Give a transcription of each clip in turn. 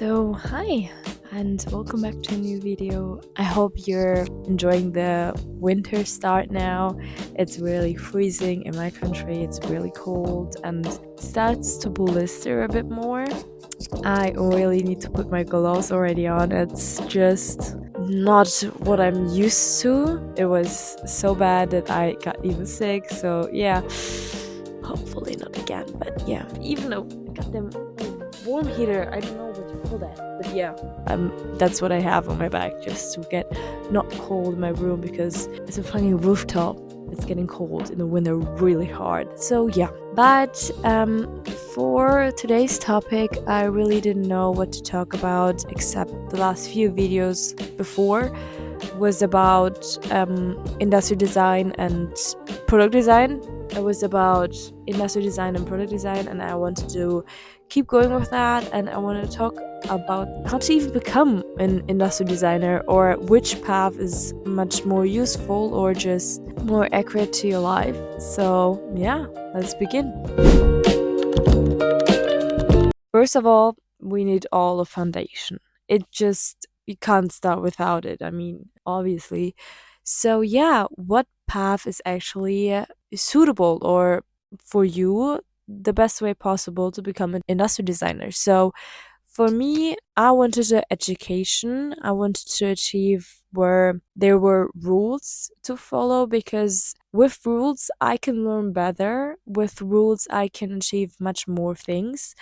Hi, and welcome back to a new video. I hope you're enjoying the winter start now. It's really freezing in my country, it's really cold and starts to blister a bit more. I really need to put my gloves already on. It's just not what I'm used to. It was so bad that I got even sick, so yeah, hopefully not again. But yeah, even though I got them warm heater, I don't know what you call that, but yeah, that's what I have on my back just to get not cold in my room because it's a fucking rooftop. It's getting cold in the winter really hard. So yeah, but for today's topic, I really didn't know what to talk about except the last few videos before was about industrial design and product design. It was about industrial design and product design, and I wanted to keep going with that. And I want to talk about how to even become an industrial designer, or which path is much more useful or just more accurate to your life. So, yeah, let's begin. First of all, we need all a foundation. It just, you can't start without it. I mean, obviously. So, yeah, what path is actually suitable or for you the best way possible to become an industrial designer? So, for me, I wanted an education. I wanted to achieve where there were rules to follow because with rules I can learn better. With rules I can achieve much more things.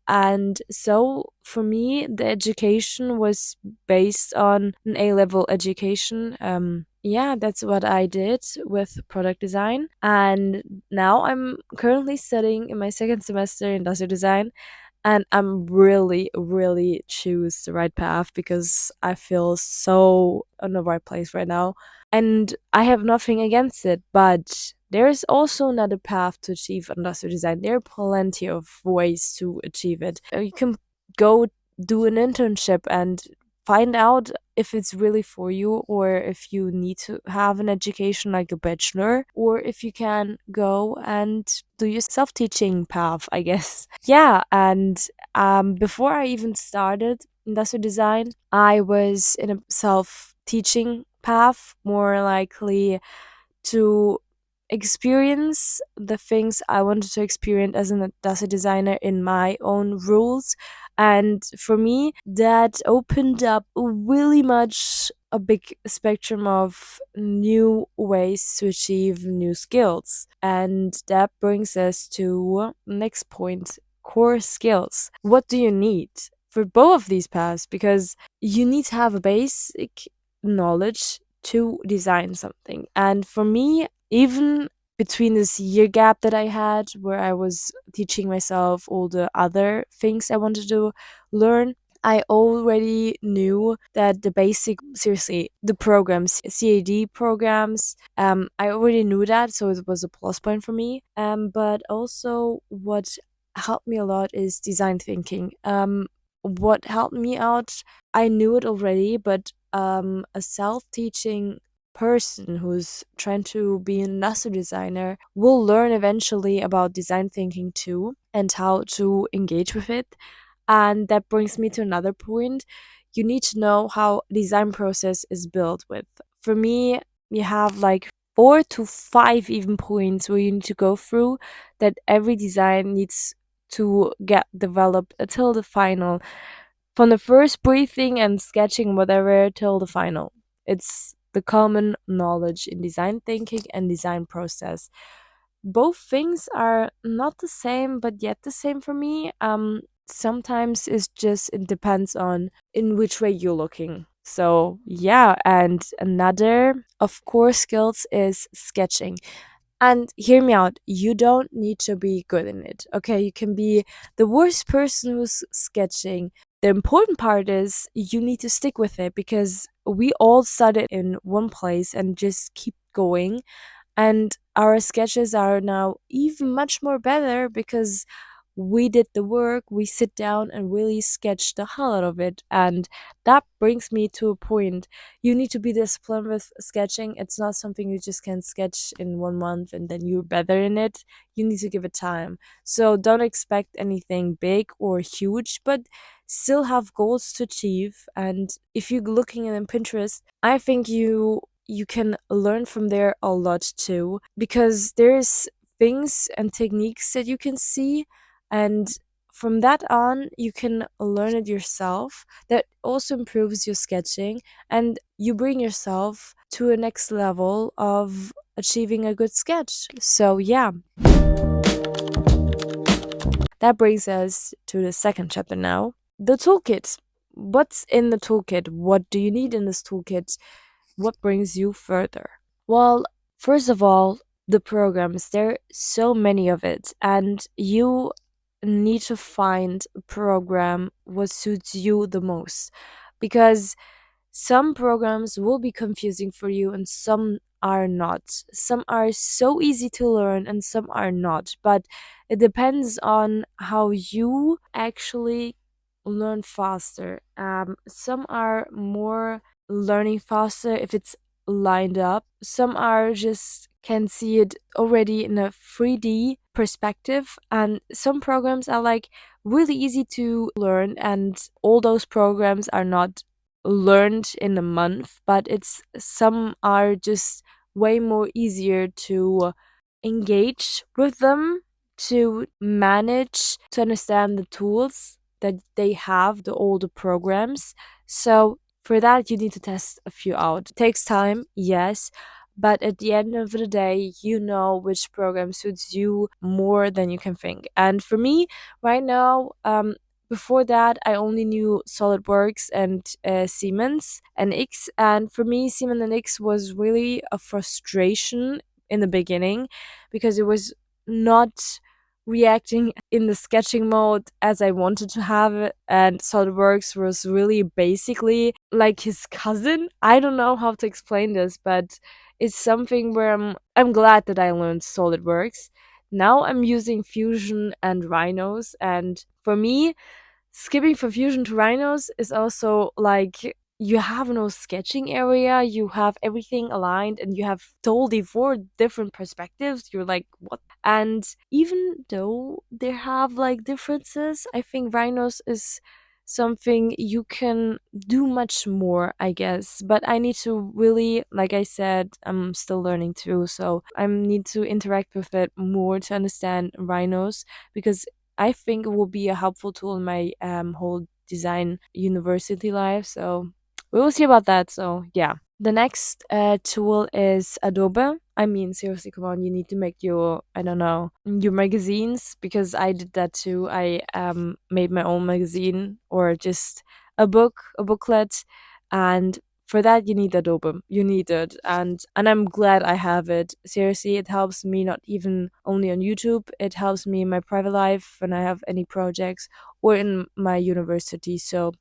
And so for me, the education was based on an A level education. Yeah, that's what I did with product design. And now I'm currently studying in my second semester industrial design, and I'm really choose the right path because I feel so on the right place right now, and I have nothing against it. But there is also another path to achieve industrial design. There are plenty of ways to achieve it. You can go do an internship and find out if it's really for you, or if you need to have an education like a bachelor, or if you can go and do your self-teaching path, I guess. Yeah, and before I even started industrial design, I was in a self-teaching path, more likely to experience the things I wanted to experience as an industrial designer in my own rules. And for me, that opened up really much a big spectrum of new ways to achieve new skills. And that brings us to next point, core skills. What do you need for both of these paths? Because you need to have a basic knowledge to design something. And for me, even between this year gap that I had where I was teaching myself all the other things I wanted to learn, I already knew that the basic, seriously, the programs, CAD programs, I already knew that, so it was a plus point for me. But also, what helped me a lot is design thinking. What helped me out, I knew it already, but a self-teaching person who's trying to be an industrial designer will learn eventually about design thinking too and how to engage with it. And that brings me to another point. You need to know how design process is built with. For me, you have like 4 to 5 even points where you need to go through that every design needs to get developed until the final, from the first briefing and sketching whatever till the final. It's the common knowledge in design thinking and design process. Both things are not the same, but yet the same for me. Sometimes it's just, it depends on in which way you're looking. So yeah, and another of course skills is sketching. And hear me out, you don't need to be good in it. Okay, you can be the worst person who's sketching. The important part is you need to stick with it because we all started in one place and just keep going, and our sketches are now even much more better because we did the work. We sit down and really sketch the hell out of it. And that brings me to a point. You need to be disciplined with sketching. It's not something you just can sketch in 1 month and then you're better in it. You need to give it time. So don't expect anything big or huge, but still have goals to achieve. And if you're looking in Pinterest, I think you can learn from there a lot too, because there's things and techniques that you can see, and from that on you can learn it yourself. That also improves your sketching, and you bring yourself to a next level of achieving a good sketch. So yeah, that brings us to the second chapter now, the toolkit. What's in the toolkit? What do you need in this toolkit? What brings you further? Well, first of all, the programs. There are so many of it, and you need to find a program what suits you the most, because some programs will be confusing for you and some are not. Some are so easy to learn and some are not. But it depends on how you actually learn faster. Some are more learning faster if it's lined up. Some are just can see it already in a 3D perspective. And some programs are like really easy to learn, and all those programs are not learned in a month, but it's some are just way more easier to engage with them, to manage, to understand the tools that they have, the older programs. So for that you need to test a few out. It takes time, yes, but at the end of the day you know which program suits you more than you can think. And for me right now, before that, I only knew SolidWorks and Siemens and X. And for me, Siemens and X was really a frustration in the beginning, because it was not reacting in the sketching mode as I wanted to have it. And SolidWorks was really basically like his cousin. I don't know how to explain this, but it's something where I'm glad that I learned SolidWorks. Now I'm using Fusion and Rhinos, and for me, skipping from Fusion to Rhinos is also like you have no sketching area, you have everything aligned, and you have totally four different perspectives. You're like, what? And even though they have like differences, I think Rhinos is something you can do much more, I guess. But I need to really, like I said, I'm still learning too, so I need to interact with it more to understand Rhinos, because I think it will be a helpful tool in my whole design university life. So we will see about that. So yeah. The next tool is Adobe. I mean, seriously, come on, you need to make your, I don't know, your magazines, because I did that too. I made my own magazine, or just a booklet, and for that you need Adobe. You need it, and I'm glad I have it. Seriously, it helps me not even only on YouTube. It helps me in my private life when I have any projects, or in my university. So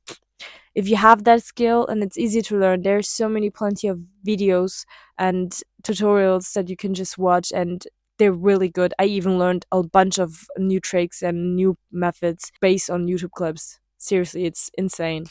if you have that skill and it's easy to learn, there's so many plenty of videos and tutorials that you can just watch, and they're really good. I even learned a bunch of new tricks and new methods based on YouTube clips. Seriously, it's insane.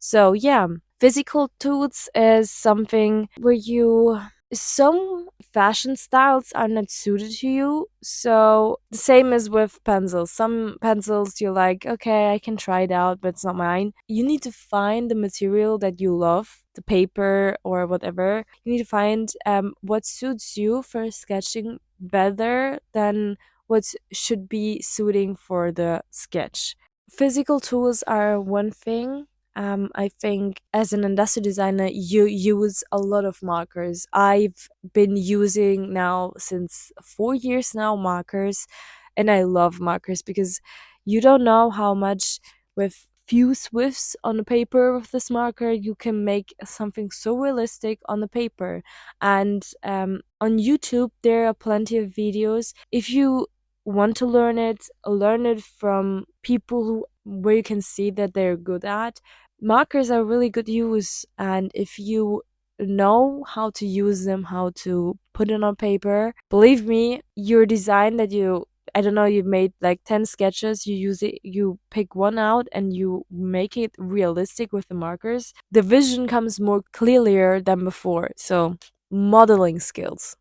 So yeah, physical tools is something where you, some fashion styles are not suited to you. So the same as with pencils. Some pencils you're like, okay, I can try it out, but it's not mine. You need to find the material that you love, the paper or whatever. You need to find what suits you for sketching better than what should be suiting for the sketch. Physical tools are one thing. I think as an industrial designer, you use a lot of markers. I've been using now since 4 years now markers, and I love markers because you don't know how much with few swifts on the paper with this marker you can make something so realistic on the paper. And on YouTube there are plenty of videos. If you want to learn it from people who where you can see that they're good at. Markers are really good use, and if you know how to use them, how to put it on paper, believe me, your design that you, I don't know, you made like 10 sketches, you use it, you pick one out and you make it realistic with the markers, the vision comes more clearer than before. So modeling skills.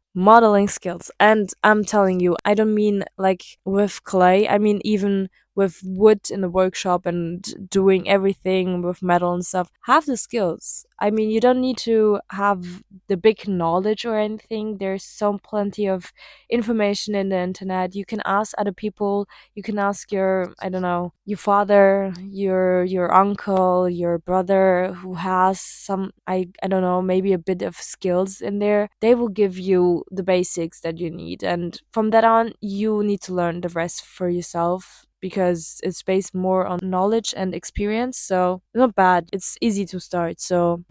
And I'm telling you, I don't mean like with clay, I mean even with wood in the workshop and doing everything with metal and stuff. Have the skills. I mean, you don't need to have the big knowledge or anything. There's so plenty of information in the internet. You can ask other people. You can ask your, I don't know, your father, your uncle, your brother who has some, I don't know, maybe a bit of skills in there. They will give you the basics that you need, and from that on you need to learn the rest for yourself because it's based more on knowledge and experience. So not bad. It's easy to start. So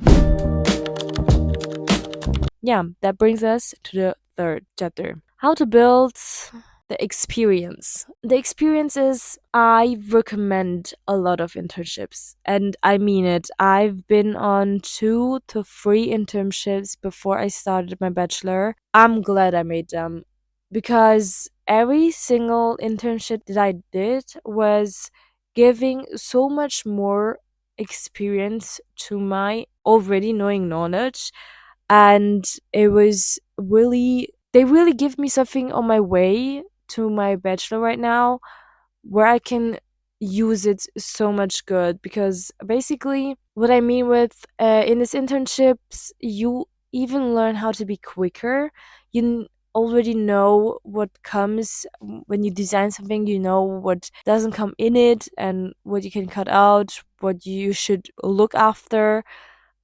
yeah, that brings us to the third chapter. How to build the experience. The experience is I recommend a lot of internships, and I mean it. I've been on 2 to 3 internships before I started my bachelor. I'm glad I made them because every single internship that I did was giving so much more experience to my already knowing knowledge, and it was really, they really give me something on my way to my bachelor right now where I can use it so much good. Because basically what I mean with in these internships, you even learn how to be quicker. Already know what comes when you design something. You know what doesn't come in it and what you can cut out, what you should look after,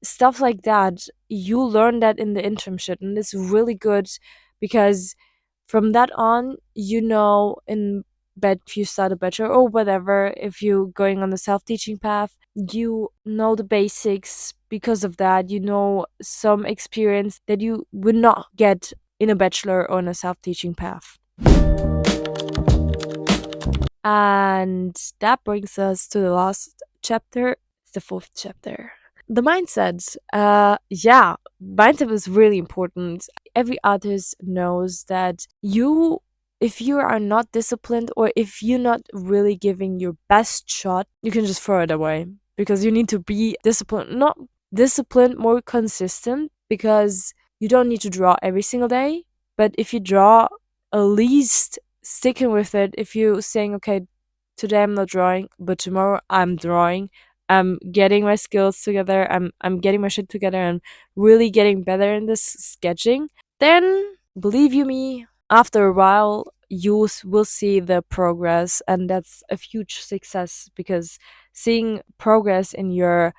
stuff like that. You learn that in the internship, and it's really good because from that on, in bed, if you start a bachelor or whatever, if you're going on the self-teaching path, you know the basics. Because of that, you know some experience that you would not get in a bachelor or on a self-teaching path. And that brings us to the last chapter. It's the fourth chapter. The mindset. Yeah, mindset is really important. Every artist knows that if you are not disciplined, or if you're not really giving your best shot, you can just throw it away, because you need to be disciplined. Not disciplined, more consistent, because you don't need to draw every single day. But if you draw, at least sticking with it. If you saying, okay, today I'm not drawing, but tomorrow I'm drawing, I'm getting my skills together, I'm getting my shit together, and really getting better in this sketching, then believe you me, after a while will see the progress, and that's a huge success. Because seeing progress in your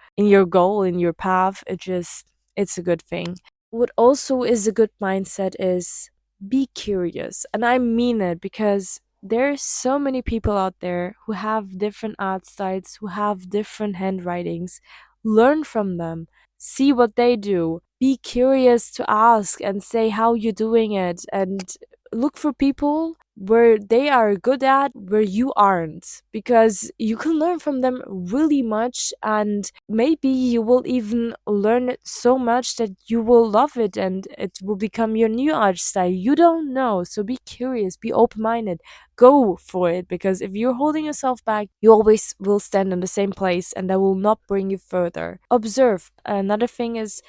goal, in your path, it's a good thing. What also is a good mindset is be curious. And I mean it, because there's so many people out there who have different art styles, who have different handwritings. Learn from them. See what they do. Be curious to ask and say how you're doing it, and look for people where they are good at where you aren't, because you can learn from them really much, and maybe you will even learn it so much that you will love it and it will become your new art style. You don't know. So be curious, be open-minded, go for it, because if you're holding yourself back, you always will stand in the same place, and that will not bring you further. Observe. Another thing is,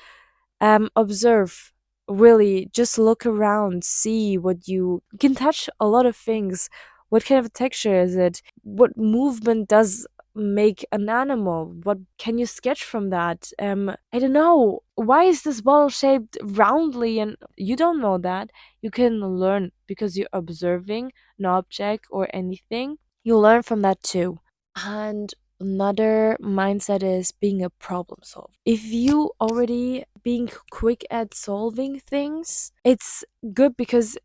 observe. Really, just look around, see what you can touch. A lot of things. What kind of texture is it? What movement does make an animal? What can you sketch from that? I don't know, why is this bottle shaped roundly? And you don't know that. You can learn because you're observing an object or anything. You learn from that too. And another mindset is being a problem solver. If you already being quick at solving things, it's good because,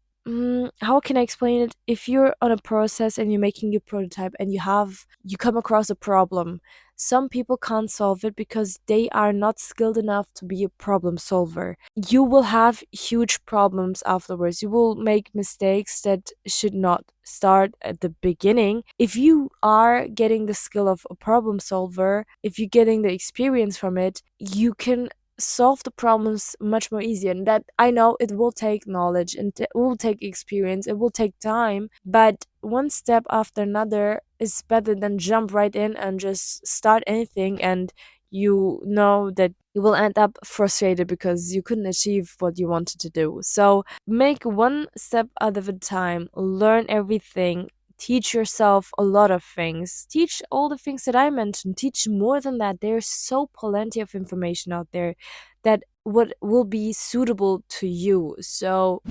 how can I explain it? If you're on a process and you're making your prototype and you come across a problem, some people can't solve it because they are not skilled enough to be a problem solver. You will have huge problems afterwards. You will make mistakes that should not start at the beginning. If you are getting the skill of a problem solver, if you're getting the experience from it, you can solve the problems much more easier. And that, I know, it will take knowledge and it will take experience, it will take time, but one step after another is better than jump right in and just start anything, and you know that you will end up frustrated because you couldn't achieve what you wanted to do. So make one step at a time, learn everything, teach yourself a lot of things. Teach all the things that I mentioned. Teach more than that. There's so plenty of information out there that what will be suitable to you. So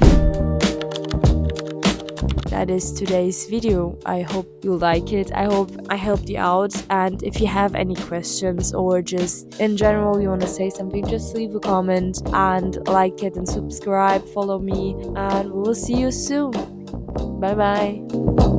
that is today's video. I hope you like it. I hope I helped you out. And if you have any questions or just in general you want to say something, just leave a comment and like it and subscribe, follow me, and we will see you soon. Bye bye.